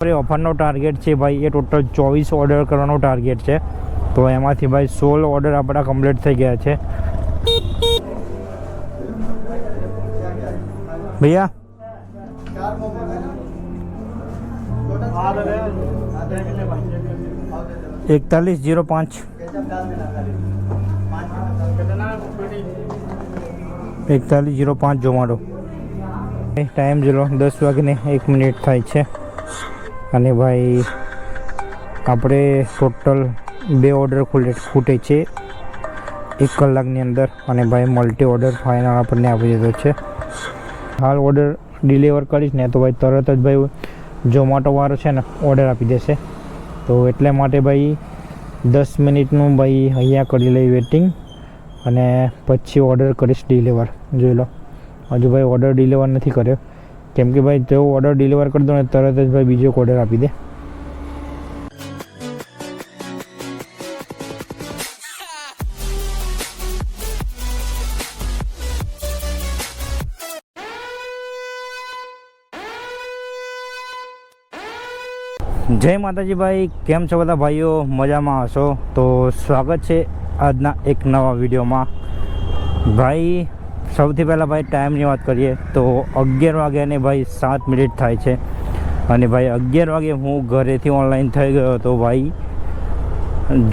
ઓફરનો ટાર્ગેટ છે ભાઈ એ ટોટલ 24 ઓર્ડર કરવાનો ટાર્ગેટ છે. તો એમાંથી ભાઈ 16 ઓર્ડર આપણા કમ્પ્લીટ થઈ ગયા છે. ભૈયા 4105 4105 ઝોમેટો. ટાઈમ જોલો 10 વાગ્યાને 1 મિનિટ થાય છે. અને ભાઈ આપણે ટોટલ 2 ઓર્ડર ખૂટે છે 1 કલાકની અંદર. અને ભાઈ મલ્ટી ઓર્ડર ફાઇનલ આપણને આપી દીધો છે. હાલ ઓર્ડર ડિલિવર કરીશ ને તો ભાઈ તરત જ ભાઈ ઝોમેટોવાળો છે ને ઓર્ડર આપી દેશે. તો એટલા માટે ભાઈ 10 મિનિટનું ભાઈ અહીંયા કરી લઈ વેટિંગ અને પછી ઓર્ડર કરીશ ડિલિવર. જોઈ લો હજુ ભાઈ ઓર્ડર ડિલિવર નથી કર્યો, કેમ કે ભાઈ જો ઓર્ડર ડિલિવર કરી દો ને તરત જ ભાઈ બીજો ઓર્ડર આપી દે. જય માતાજી ભાઈ, કેમ છો બધા ભાઈઓ? મજામાં હશો તો સ્વાગત છે આજના એક નવા વિડીયોમાં. ભાઈ સૌથી પહેલાં ભાઈ ટાઈમની વાત કરીએ તો 11 વાગ્યાને ભાઈ 7 મિનિટ થાય છે. અને ભાઈ 11 વાગે હું ઘરેથી ઓનલાઈન થઈ ગયો હતો ભાઈ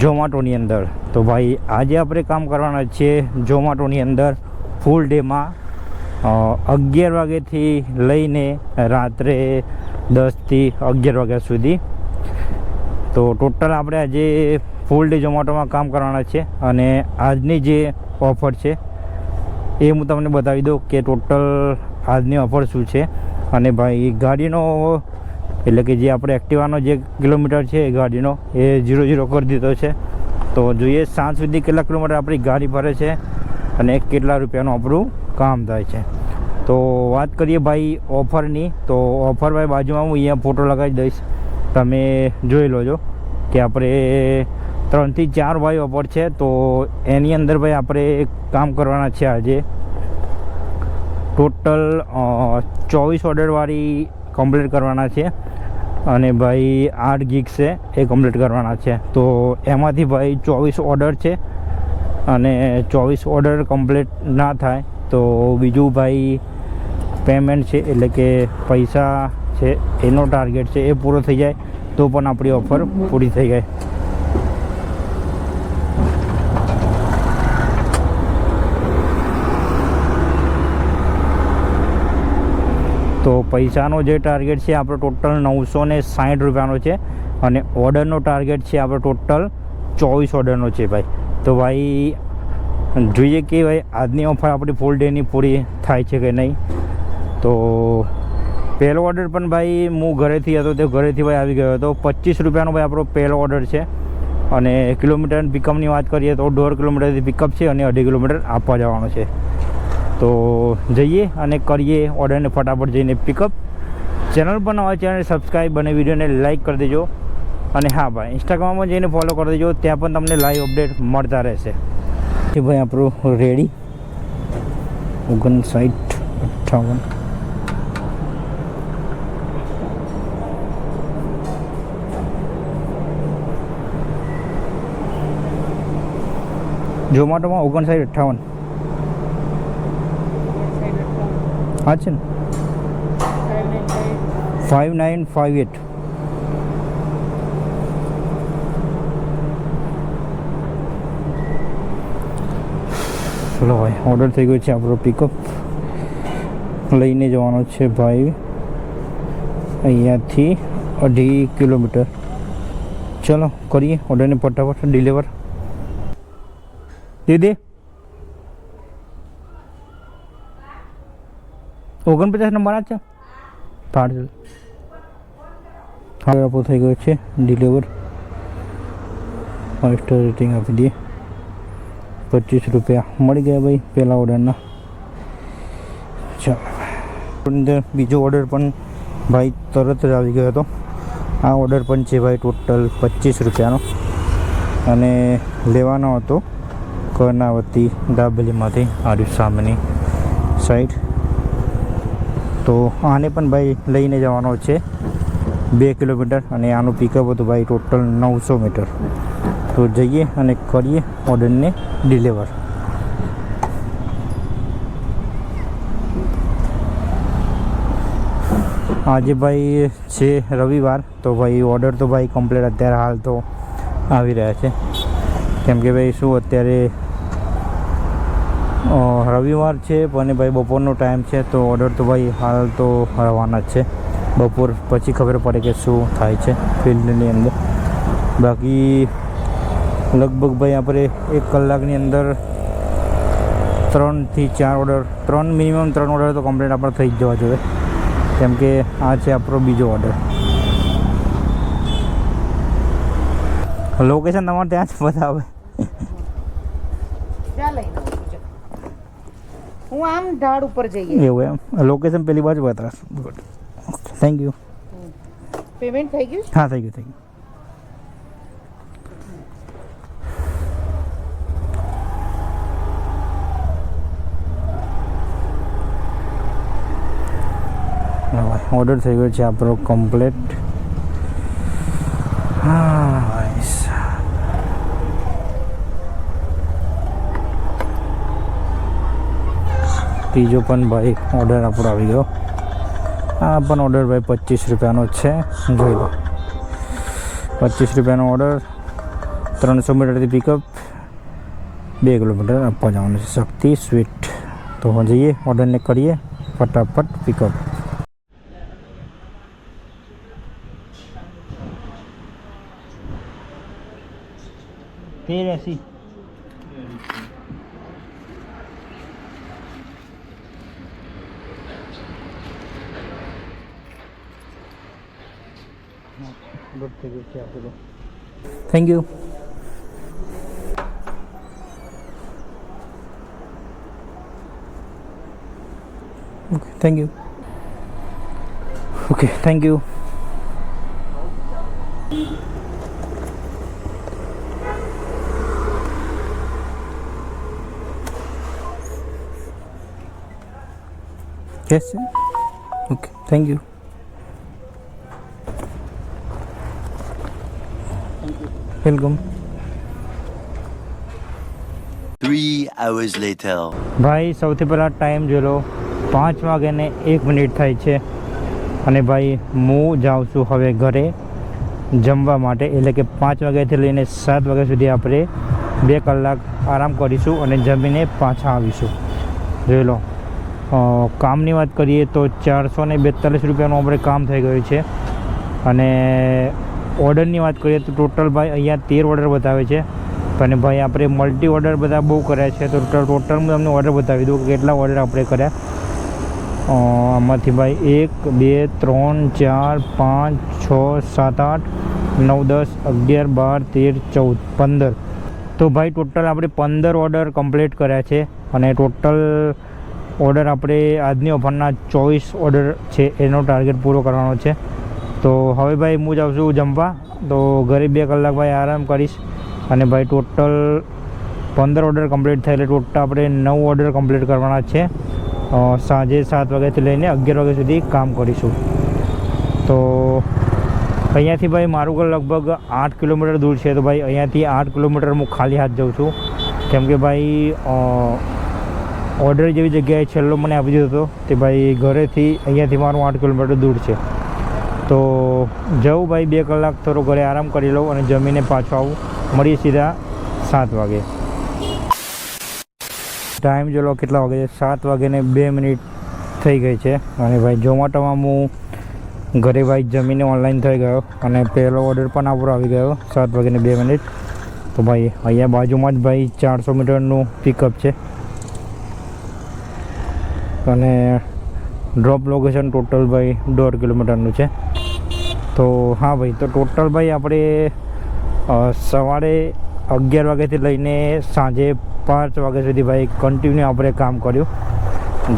ઝોમેટોની અંદર. તો ભાઈ આજે આપણે કામ કરવાના છીએ ઝોમેટોની અંદર ફૂલ ડેમાં 11 વાગ્યાથી લઈને રાત્રે 10 થી 11 વાગ્યા સુધી. તો ટોટલ આપણે આજે ફૂલ ડે ઝોમેટોમાં કામ કરવાના છે. અને આજની જે ઓફર છે એ હું તમને બતાવી દઉં કે ટોટલ આજની ઓફર શું છે. અને ભાઈ ગાડીનો એટલે કે જે આપણે એક્ટિવાનો જે કિલોમીટર છે એ ગાડીનો એ 0 કરી દીધો છે. તો જોઈએ સાંજ સુધી કેટલા કિલોમીટર આપણી ગાડી ફરે છે અને કેટલા રૂપિયાનું આપણું કામ થાય છે. તો વાત કરીએ ભાઈ ઓફરની. તો ઓફર ભાઈ બાજુમાં હું અહીંયા ફોટો લગાવી દઈશ, તમે જોઈ લોજો કે આપણે 3 થી 4 ભાઈ ઓફર છે. તો એની અંદર ભાઈ આપણે કામ કરવાના છે આજે ટોટલ 24 ઓર્ડરવાળી કમ્પ્લીટ કરવાના છે. અને ભાઈ 8 ગીગ છે એ કમ્પ્લીટ કરવાના છે. તો એમાંથી ભાઈ 24 ઓર્ડર છે અને 24 ઓર્ડર કમ્પ્લીટ ના થાય તો બીજું ભાઈ પેમેન્ટ છે એટલે કે પૈસા છે એનો ટાર્ગેટ છે એ પૂરો થઈ જાય તો પણ આપણી ઓફર પૂરી થઈ જાય. તો પૈસાનો જે ટાર્ગેટ છે આપણો ટોટલ 960 રૂપિયાનો છે. અને ઓર્ડરનો ટાર્ગેટ છે આપણો ટોટલ 24 ઓર્ડરનો છે ભાઈ. તો ભાઈ જોઈએ કે ભાઈ આજની ઓફર આપણી ફૂલ ડેની પૂરી થાય છે કે નહીં. તો પહેલો ઓર્ડર પણ ભાઈ હું ઘરેથી હતો તે ઘરેથી ભાઈ આવી ગયો હતો. 25 રૂપિયાનો ભાઈ આપણો પહેલો ઓર્ડર છે. અને કિલોમીટર પિકઅપની વાત કરીએ તો 1.5 કિલોમીટરથી પિકઅપ છે અને 2.5 કિલોમીટર આપવા જવાનો છે. તો જઈએ અને કરીએ ઓર્ડરને ફટાફટ જઈને પિકઅપ. ચેનલ પર નવા ચેનલ સબસ્ક્રાઈબ અને વિડીયોને લાઇક કરી દેજો. અને હા ભાઈ ઇન્સ્ટાગ્રામમાં જઈને ફોલો કરી દેજો, ત્યાં પણ તમને લાઈવ અપડેટ મળતા રહેશે. ભાઈ આપણું રેડી 5958 ઝોમેટોમાં 5958 હા છે ને 5958. ચલો ભાઈ ઓર્ડર થઈ ગયો છે આપણો. પિકઅપ લઈને જવાનો છે ભાઈ અહીંયાથી 2.5 કિલોમીટર. ચલો કરીએ ઓર્ડરને ફટાફટ ડિલિવર. દીદી 49 નંબર આ છે પાર્સલ. હવે આપો થઈ ગયો છે ડિલિવર. 5 સ્ટાર રેટિંગ આપી દઈએ. 25 રૂપિયા મળી ગયા ભાઈ પહેલા ઓર્ડરના. ચાલો અંદર બીજો ઓર્ડર પણ ભાઈ તરત જ આવી ગયો હતો. આ ઓર્ડર પણ છે ભાઈ ટોટલ 25 રૂપિયાનો અને લેવાનો હતો કર્ણાવતી દાબેલીમાંથી આર્યુ સામેની સાઈડ. તો આને પણ ભાઈ લઈને જવાનો છે 2 કિલોમીટર અને આનું પિકઅપ હતું ભાઈ ટોટલ 900 મીટર. તો જઈએ અને કરીએ ઓર્ડરને ડિલિવર. આજે ભાઈ છે રવિવાર, તો ભાઈ ઓર્ડર તો ભાઈ કમ્પ્લીટ અત્યારે હાલ તો આવી રહ્યા છે, કેમ કે ભાઈ શું અત્યારે રવિવાર છે અને ભાઈ બપોરનો ટાઈમ છે, તો ઓર્ડર તો ભાઈ હાલ તો રવાના જ છે. બપોર પછી ખબર પડે કે શું થાય છે ફિલ્ડની અંદર. બાકી લગભગ ભાઈ આપણે 1 કલાકની અંદર 3 થી 4 ઓર્ડર, મિનિમમ 3 ઓર્ડર તો કમ્પ્લીટ આપણે થઈ જ જવા જોઈએ, કેમ કે આ છે આપણો બીજો ઓર્ડર. લોકેશન તમારે ત્યાં જ બતાવે. હું આમ ઢાળ ઉપર જઈએ એવું એમ લોકેશન પેલી બાજુ બતાવશે. Good, thank you. પેમેન્ટ થઈ ગયું? હા થઈ ગયું. ઓર્ડર થઈ ગયો છે આપણો કમ્પ્લીટ. હા ત્રીજો પણ ભાઈ ઓર્ડર આપણો આવી ગયો. આ પણ ઓર્ડર ભાઈ 25 રૂપિયાનો છે, જોઈ લો. 25 રૂપિયાનો ઓર્ડર, 300 મીટરથી પિકઅપ, 2 કિલોમીટર આપવા જવાનું છે. શક્તિ સ્વીટ. તો જઈએ ઓર્ડરને કરીએ ફટાફટ પિકઅપ. તેરાસી thank you. Okay thank you. Okay thank you. Yes, sir. Okay, thank you. Welcome. 3 hours later. ભાઈ સૌથી પહેલાં ટાઈમ જોઈ લો, 5 વાગ્યાને 1 મિનિટ થાય છે અને ભાઈ હું જાઉં છું હવે ઘરે જમવા માટે. એટલે કે 5 વાગ્યાથી લઈને 7 વાગ્યા સુધી આપણે 2 કલાક આરામ કરીશું અને જમીને પાછા આવીશું. જોઈ લો. કામની વાત કરીએ તો 442 રૂપિયાનું આપણે કામ થઈ ગયું છે. અને ઓર્ડરની વાત કરીએ તો ટોટલ ભાઈ અહીંયા 13 ઓર્ડર બતાવે છે. અને ભાઈ આપણે મલ્ટી ઓર્ડર બધા બહુ કર્યા છે, તો ટોટલ હું તમને ઓર્ડર બતાવી દઉં કે કેટલા ઓર્ડર આપણે કર્યા. આમાંથી ભાઈ 1 2 3 4 5 6 7 8 9 10 11 12 13 14 15. તો ભાઈ ટોટલ આપણે 15 ઓર્ડર કમ્પ્લીટ કર્યા છે. અને ટોટલ ઓર્ડર આપણે આજની ઓફરના 24 ઓર્ડર છે એનો ટાર્ગેટ પૂરો કરવાનો છે. તો હવે ભાઈ હું જાઉં છું જમવા, તો ઘરે 2 કલાક ભાઈ આરામ કરીશ. અને ભાઈ ટોટલ 15 ઓર્ડર કમ્પ્લીટ થયેલે ટોટલ આપણે 9 ઓર્ડર કમ્પ્લીટ કરવાના છે. સાંજે 7 વાગ્યાથી લઈને 11 વાગ્યા સુધી કામ કરીશું. તો અહીંયાથી ભાઈ મારું ઘર લગભગ 8 કિલોમીટર દૂર છે. તો ભાઈ અહીંયાથી 8 કિલોમીટર હું ખાલી હાથ જાઉં છું, કેમ કે ભાઈ ઓર્ડર જેવી જગ્યાએ છેલ્લો મને આપી દીધો હતો તે ભાઈ ઘરેથી અહીંયાથી મારું 8 કિલોમીટર દૂર છે. તો જાઉં ભાઈ 2 કલાક થોડો ઘરે આરામ કરી લઉં અને જમીને પાછો આવું. મળીએ સીધા 7 વાગે. ટાઈમ જો લો કેટલા વાગે છે, 7 વાગ્યાને 2 મિનિટ થઈ ગઈ છે. અને ભાઈ ઝોમેટોમાં હું ઘરે ભાઈ જમીને ઓનલાઈન થઈ ગયો અને પહેલો ઓર્ડર પણ આપણો આવી ગયો 7 વાગ્યાને 2 મિનિટ. તો ભાઈ અહીંયા બાજુમાં જ ભાઈ 400 મીટરનું પિકઅપ છે. અને ડ્રોપ લોકેશન ટોટલ ભાઈ 1.5 કિલોમીટરનું છે. તો હા ભાઈ, તો ટોટલ ભાઈ આપણે સવારે 11 વાગ્યાથી લઈને સાંજે 5 વાગ્યા સુધી ભાઈ કન્ટિન્યુ આપણે કામ કર્યું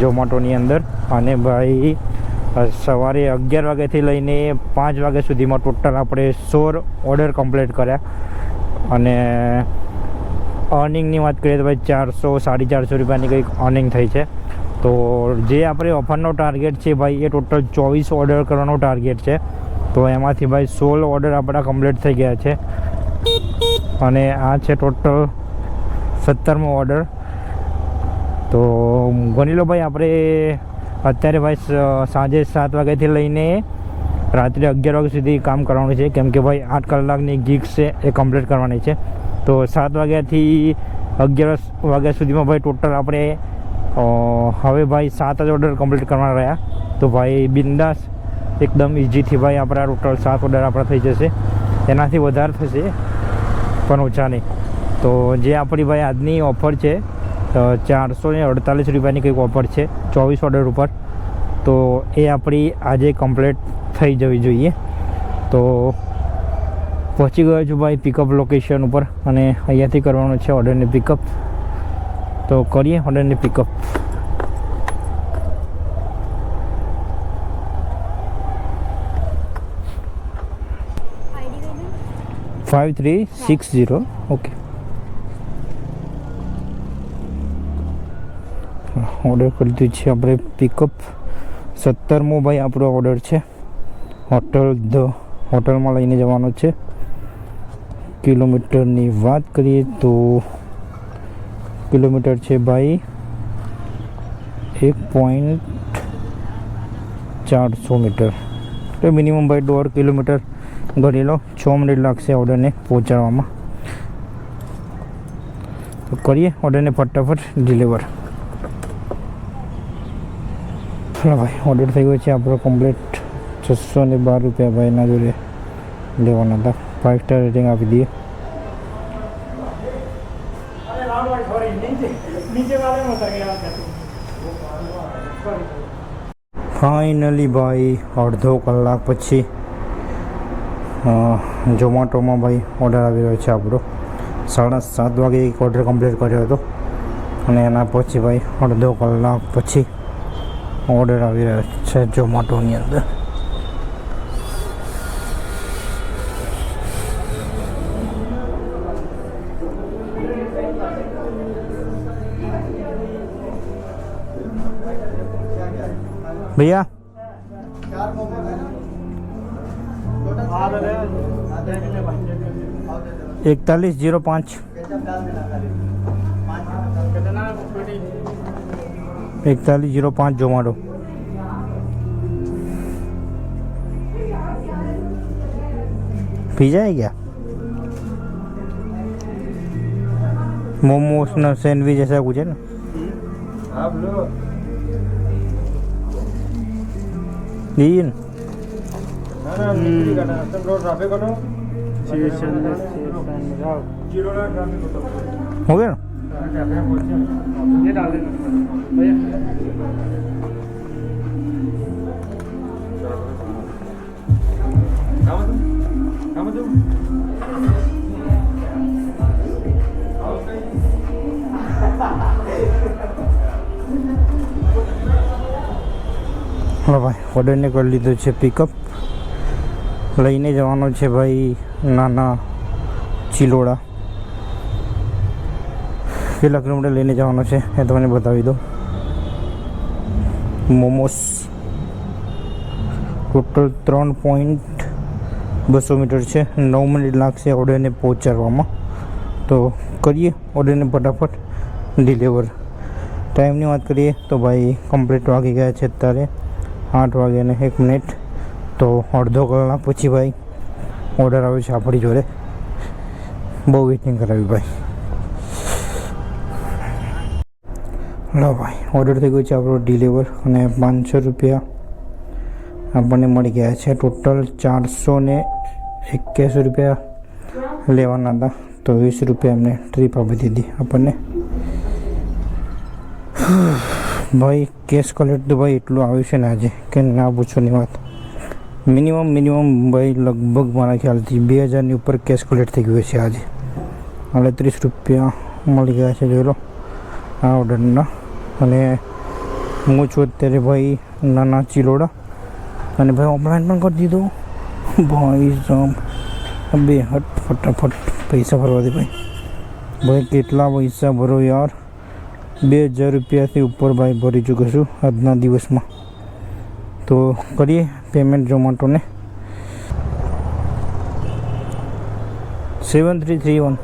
ઝોમેટોની અંદર. અને ભાઈ સવારે 11 વાગ્યાથી લઈને 5 વાગ્યા સુધીમાં ટોટલ આપણે 16 ઓર્ડર કમ્પ્લીટ કર્યા. અને અર્નિંગની વાત કરીએ તો ભાઈ 400-450 રૂપિયાની કંઈક અર્નિંગ થઈ છે. તો જે આપણે ઓફરનો ટાર્ગેટ છે ભાઈ એ ટોટલ 24 ઓર્ડર કરવાનો ટાર્ગેટ છે. તો એમાંથી ભાઈ 16 ઓર્ડર આપણા કમ્પ્લીટ થઈ ગયા છે અને આ છે ટોટલ 17મો ઓર્ડર. તો ગણી લો ભાઈ આપણે અત્યારે ભાઈ સાંજે 7 વાગ્યાથી લઈને રાત્રે 11 વાગ્યા સુધી કામ કરવાનું છે, કેમ કે ભાઈ 8 કલાકની ગીગ્સ છે એ કમ્પ્લીટ કરવાની છે. તો 7 વાગ્યાથી 11 વાગ્યા સુધીમાં ભાઈ ટોટલ આપણે હવે ભાઈ 7 જ ઓર્ડર કમ્પ્લીટ કરવાના રહ્યા. તો ભાઈ બિંદાસ એકદમ ઇઝીથી ભાઈ આપણા ટોટલ 7 ઓર્ડર આપણા થઈ જશે. એનાથી વધારે થશે પણ ઓછા નહીં. તો જે આપણી ભાઈ આજની ઓફર છે 448 રૂપિયાની કંઈક ઓફર છે 24 ઓર્ડર ઉપર, તો એ આપણી આજે કમ્પ્લીટ થઈ જવી જોઈએ. તો પહોંચી ગયો છું ભાઈ પિકઅપ લોકેશન ઉપર અને અહીંયાથી કરવાનું છે ઓર્ડરની પિકઅપ. તો કરીએ ઓર્ડરની પિકઅપ. $5360. ઓકે, ઓર્ડર કરી દીધું છે આપણે પિકઅપ. 17મો ભાઈ આપણો ઓર્ડર છે. હોટલમાં લઈને જવાનો છે. કિલોમીટરની વાત કરીએ તો કિલોમીટર છે ભાઈ 1.400 મીટર. તો મિનિમમ ભાઈ 1.5 કિલોમીટર ગણી લો. 6 મિનિટ લાગશે ઓર્ડરને પહોંચાડવામાં. તો કરીએ ઓર્ડરને ફટાફટ ડિલિવર. ચલો ભાઈ ઓર્ડર થઈ ગયો છે આપણો કમ્પ્લીટ. 612 રૂપિયા ભાઈના જોડે લેવાના હતા. 5 સ્ટાર રેટિંગ આપી દઈએ. ફાઇનલી ભાઈ અડધો કલાક પછી ઝોમેટોમાં ભાઈ ઓર્ડર આવી રહ્યો છે આપણો. 7:30 વાગે એક ઓર્ડર કમ્પ્લીટ કર્યો હતો અને એના પછી ભાઈ અડધો કલાક પછી ઓર્ડર આવી રહ્યો છે ઝોમેટોની અંદર. भैया 4105 4105 जोमेटो. पिज़्ज़ा है क्या? मोमोस ना सैंडविच ऐसा कुछ है ना? आप लो ये ना हो गया ना? ये डाल देना भैया. हाँ भाई ऑर्डर ने कर लीधो है पिकअप. लईने जवानो है भाई नाना चिलोड़ा. કેટલા કિલોમીટર લઈને જવાનો છે એ તમને બતાવી દો. મોમોસ ટોટલ 3.200 મીટર છે. 9 મિનિટ લાગશે ઓર્ડરને પહોંચાડવામાં. તો કરીએ ઓર્ડરને ફટાફટ ડિલિવર. ટાઈમની વાત કરીએ તો ભાઈ કમ્પ્લીટ વાગી ગયા છે અત્યારે 8 વાગ્યાને 1 મિનિટ. તો અડધો કલાક પછી ભાઈ ઓર્ડર આવ્યો છે આપણી જોડે. બહુ વેઇટિંગ કરાવી ભાઈ. લો ભાઈ ઓર્ડર થઈ ગયો છે આપણો ડિલિવર અને 500 રૂપિયા આપણને મળી ગયા છે. ટોટલ 481 રૂપિયા લેવાના હતા. તો 20 રૂપિયા એમને ટ્રીપ આપી દીધી આપણને. ભાઈ કેશ કલેક્ટ તો ભાઈ એટલું આવ્યું છે ને આજે કે ના પૂછોની વાત. મિનિમમ ભાઈ લગભગ મારા ખ્યાલથી 2000ની ઉપર કેશ કલેક્ટ થઈ ગયું છે આજે. 38 રૂપિયા મળી ગયા છે જોઈ લો આ ઓર્ડરના. અને હું છું અત્યારે ભાઈ નાના ચિલોડા અને ભાઈ ઓફલાઈન પણ કરી દીધો ભાઈ સાહેબ. બે હટ ફટાફટ પૈસા ભરવા દે ભાઈ. ભાઈ કેટલા પૈસા ભરો યાર. 2000 રૂપિયાથી ઉપર ભાઈ ભરી ચૂક્યો છું આજના દિવસમાં. તો કરીએ પેમેન્ટ ઝોમેટોને. 7331.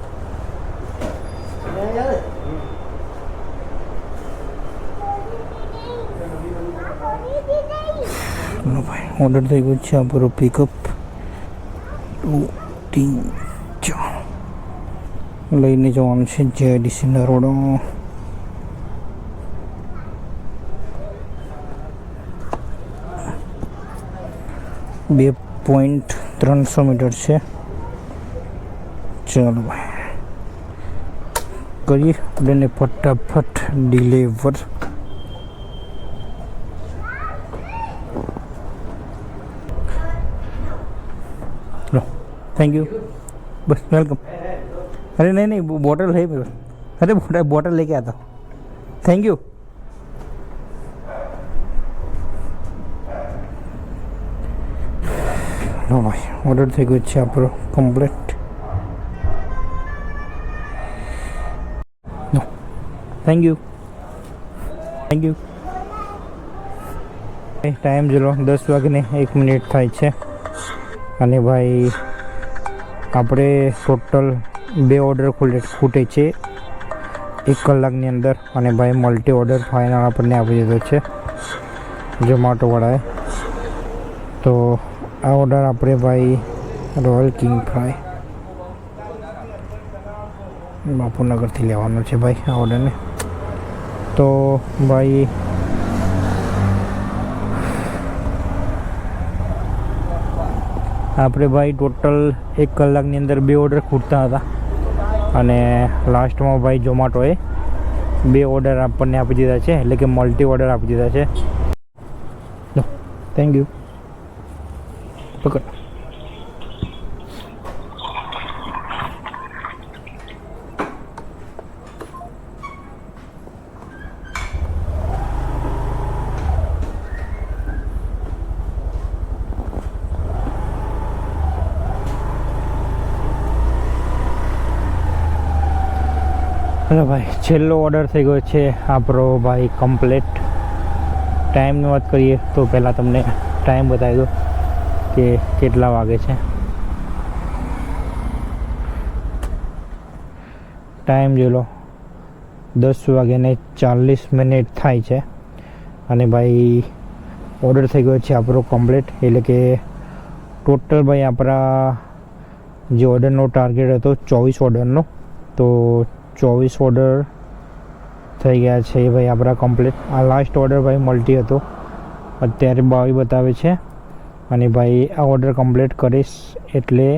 ઓર્ડર થઈ ગયો છે આપણો પિકઅપ 2 3 4 લઈને જવાનું છે જેડીસી નરોડા. 2.300 મીટર છે. ચાલો ભાઈ કરીએ એટલે ફટાફટ ડિલિવર. थैंक यू बस वेलकम. अरे नहीं बॉटल है मेरे पास. अरे बॉटल लेके आता हूँ. Thank you. लो भाई ऑर्डर થઈ ગયો છે આપણો complete. No thank you. Time જોલો 10 વાગ્યાને 1 મિનિટ થાય છે અને ભાઈ આપણે ટોટલ 2 ઓર્ડર ખૂટે છે 1 કલાકની અંદર અને ભાઈ મલ્ટી ઓર્ડર ફાઇનલ આપણને આપી દીધો છે ઝોમેટો વાળાએ. તો આ ઓર્ડર આપણે ભાઈ રોયલ કિંગ ફ્રાય બાપુનગરથી લેવાનો છે ભાઈ આ ઓર્ડરને. તો ભાઈ આપણે ભાઈ ટોટલ 1 કલાકની અંદર 2 ઓર્ડર ખૂટતા હતા અને લાસ્ટમાં ભાઈ ઝોમેટોએ 2 ઓર્ડર આપણને આપી દીધા છે એટલે કે મલ્ટી ઓર્ડર આપી દીધા છે. Thank you. પકડ. हेलो भाई छेल्लो ऑर्डर થઈ ગયો છે આપણો ભાઈ કમ્પ્લીટ. ટાઈમની વાત કરીએ તો પહેલાં તમને ટાઈમ બતાવી દો કે કેટલા વાગે છે. ટાઈમ જોઈ લો 10:40 થાય છે અને ભાઈ ઓર્ડર થઈ ગયો છે આપણો કમ્પ્લીટ. એટલે કે ટોટલ ભાઈ આપણા જે ઓર્ડરનો ટાર્ગેટ હતો 24 ઓર્ડરનો તો 24 ઓર્ડર થઈ ગયા છે ભાઈ આપણા કમ્પ્લીટ. આ લાસ્ટ ઓર્ડર ભાઈ મલ્ટી હતો અત્યારે 22 બતાવે છે અને ભાઈ આ ઓર્ડર કમ્પ્લીટ કરીશ એટલે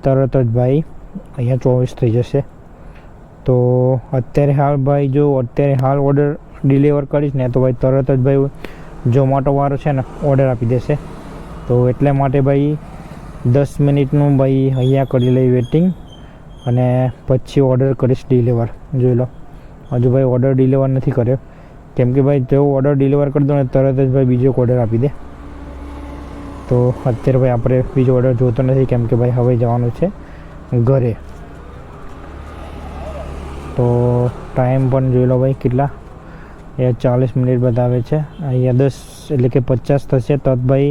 તરત જ ભાઈ અહીંયા 24 થઈ જશે. તો અત્યારે હાલ ભાઈ જો અત્યારે હાલ ઓર્ડર ડિલિવર કરીશ ને તો ભાઈ તરત જ ભાઈ ઝોમેટો વાળો છે ને ઓર્ડર આપી દેશે. તો એટલા માટે ભાઈ 10 મિનિટનું ભાઈ અહીંયા કરી લઈ વેટિંગ અને પછી ઓર્ડર કરીશ ડિલિવર. જોઈ લો હજુ ભાઈ ઓર્ડર ડિલિવર નથી કર્યો કેમ કે ભાઈ જો ઓર્ડર ડિલિવર કરી દો ને તરત જ ભાઈ બીજો ઓર્ડર આપી દે. તો અત્યારે ભાઈ આપણે બીજો ઓર્ડર જોતો નથી કેમ કે ભાઈ હવે જવાનું છે ઘરે. તો ટાઈમ પણ જોઈ લો ભાઈ કેટલા અહીંયા 40 મિનિટ બતાવે છે. અહીંયા 10 એટલે કે 50 થશે તો ભાઈ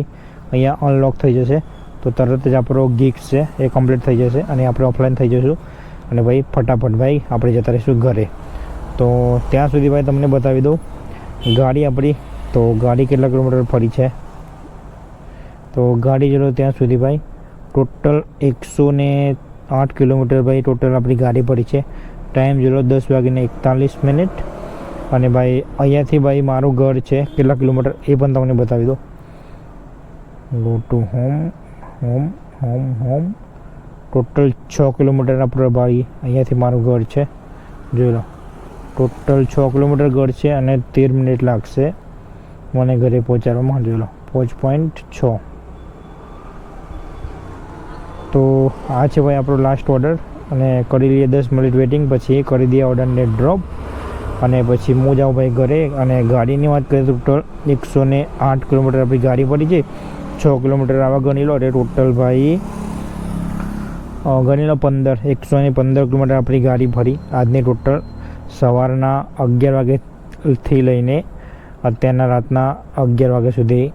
અહીંયા અનલોક થઈ જશે. તો તરત જ આપણો ગિગ્સ છે એ કમ્પ્લીટ થઈ જશે અને આપણે ઓફલાઈન થઈ જઈશું અને ભાઈ ફટાફટ ભાઈ આપણે જતા રહીશું ઘરે. તો ત્યાં સુધી ભાઈ તમને બતાવી દઉં ગાડી આપણી. તો ગાડી કેટલા કિલોમીટર ફરી છે તો ગાડી ચલો ત્યાં સુધી ભાઈ ટોટલ 108 કિલોમીટર ભાઈ ટોટલ આપણી ગાડી પડી છે. ટાઈમ ચલો 10:41 અને ભાઈ અહીંયાથી ભાઈ મારું ઘર છે કેટલા કિલોમીટર એ પણ તમને બતાવી દો. Go to home total 6 kilometre આપણું ભાઈ અહીંયાથી મારું ઘર છે. જોઈ લો ટોટલ 6 કિલોમીટર ઘર છે અને 13 મિનિટ લાગશે મને ઘરે પહોંચાડવામાં. જોઈ લો 5.6. તો આ છે ભાઈ આપણો લાસ્ટ ઓર્ડર અને કરી લઈએ 10 મિનિટ વેટિંગ પછી કરી દઈએ ઓર્ડરને ડ્રોપ અને પછી હું જાઉં ભાઈ ઘરે. અને ગાડીની વાત કરીએ તો ટોટલ 108 કિલોમીટર આપણી ગાડી પડી છે. 6 કિલોમીટર આવા ગણી લો એટલે ટોટલ ભાઈ ગણી લો 115 કિલોમીટર આપણી ગાડી ફરી આજની ટોટલ સવારના 11 વાગ્યાથી લઈને અત્યારના રાતના 11 વાગ્યા સુધી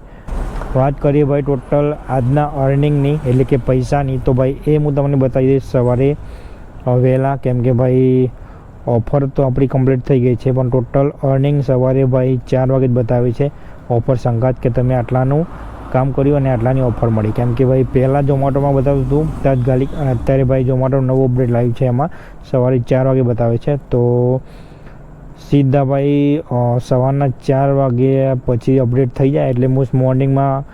વાત કરીએ ભાઈ ટોટલ આજના અર્નિંગની એટલે કે પૈસાની, તો ભાઈ એ હું તમને બતાવી દઈશ સવારે વહેલા, કેમ કે ભાઈ ઓફર તો આપણી કમ્પ્લીટ થઈ ગઈ છે, પણ ટોટલ અર્નિંગ સવારે ભાઈ 4 વાગે જ બતાવે છે ઓફર સંગાત, કે તમે આટલાનું કામ કર્યું અને આટલાની ઓફર મળી. કેમ કે ભાઈ પહેલાં ઝોમેટોમાં બતાવતું હતું તાત્કાલિક, અને અત્યારે ભાઈ ઝોમેટો નવો અપડેટ લાવ્યું છે, એમાં સવારે 4 વાગે બતાવે છે. તો સીધા ભાઈ સવારના 4 વાગ્યા પછી અપડેટ થઈ જાય એટલે હું મોર્નિંગમાં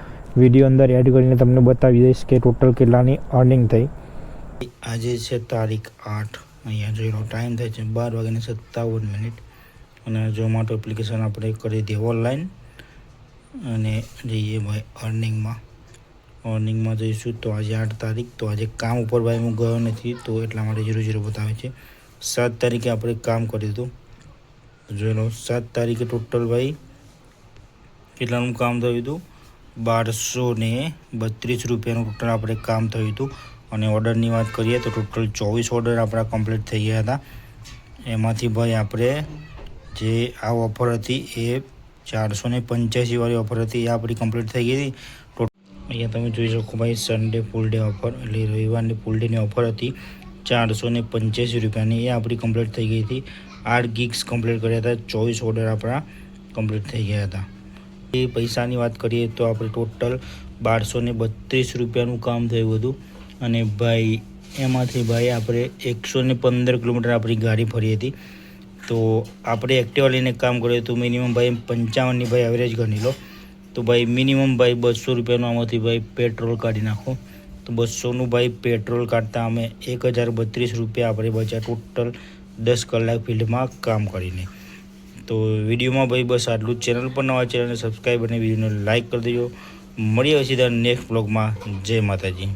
વિડીયો અંદર એડ કરીને તમને બતાવી દઈશ કે ટોટલ કેટલાની અર્નિંગ થઈ. આજે છે તારીખ 8, અહીંયા જોઈ લો ટાઈમ થાય છે 12:57 અને ઝોમેટો એપ્લિકેશન આપણે કરી દઈએ ઓનલાઈન અને જઈએ ભાઈ અર્નિંગમાં જઈશું. તો આજે 8 તારીખ, તો આજે કામ ઉપર ભાઈ હું ગયો નથી, તો એટલા માટે 0 બતાવે છે. 7 તારીખે આપણે કામ કર્યું હતું, જોઈ લો 7 તારીખે ટોટલ ભાઈ કેટલાનું કામ થયું હતું, 1232 રૂપિયાનું ટોટલ આપણે કામ થયું હતું. અને ઓર્ડરની વાત કરીએ તો ટોટલ 24 ઓર્ડર આપણા કમ્પ્લીટ થઈ ગયા હતા. એમાંથી ભાઈ આપણે જે આ ઓફર હતી એ 485 વાળી ઓફર હતી, એ આપણી કમ્પ્લીટ થઈ ગઈ હતી. અહીંયા તમે જોઈ શકો ભાઈ સન્ડે ફૂલ ડે ઓફર એટલે રવિવારની ફૂલ ડેની ઓફર હતી 485 રૂપિયાની, એ આપણી કમ્પ્લીટ થઈ ગઈ હતી. 8 ગીગ્સ કમ્પ્લીટ કર્યા હતા, 24 ઓર્ડર આપણા કમ્પ્લીટ થઈ ગયા હતા. એ પૈસાની વાત કરીએ તો આપણે ટોટલ 1232 રૂપિયાનું કામ થયું હતું. અને ભાઈ એમાંથી ભાઈ આપણે 115 કિલોમીટર આપણી ગાડી ફરી હતી. તો આપણે એક્ટિવા લઈને કામ કર્યું હતું, મિનિમમ ભાઈ 55ની ભાઈ એવરેજ ગણી લો, તો ભાઈ મિનિમમ ભાઈ 200 રૂપિયાનું આમાંથી ભાઈ પેટ્રોલ કાઢી નાખો, તો 200નું ભાઈ પેટ્રોલ કાઢતા અમે 1032 રૂપિયા આપણે બચ્યા ટોટલ 10 કલાક ફિલ્ડમાં કામ કરીને. તો વિડીયોમાં ભાઈ બસ આટલું જ. ચેનલ પર નવા ચેનલને સબસ્ક્રાઈબ અને વિડીયોને લાઇક કરી દેજો. મળીએ સીધા નેક્સ્ટ બ્લોગમાં. જય માતાજી.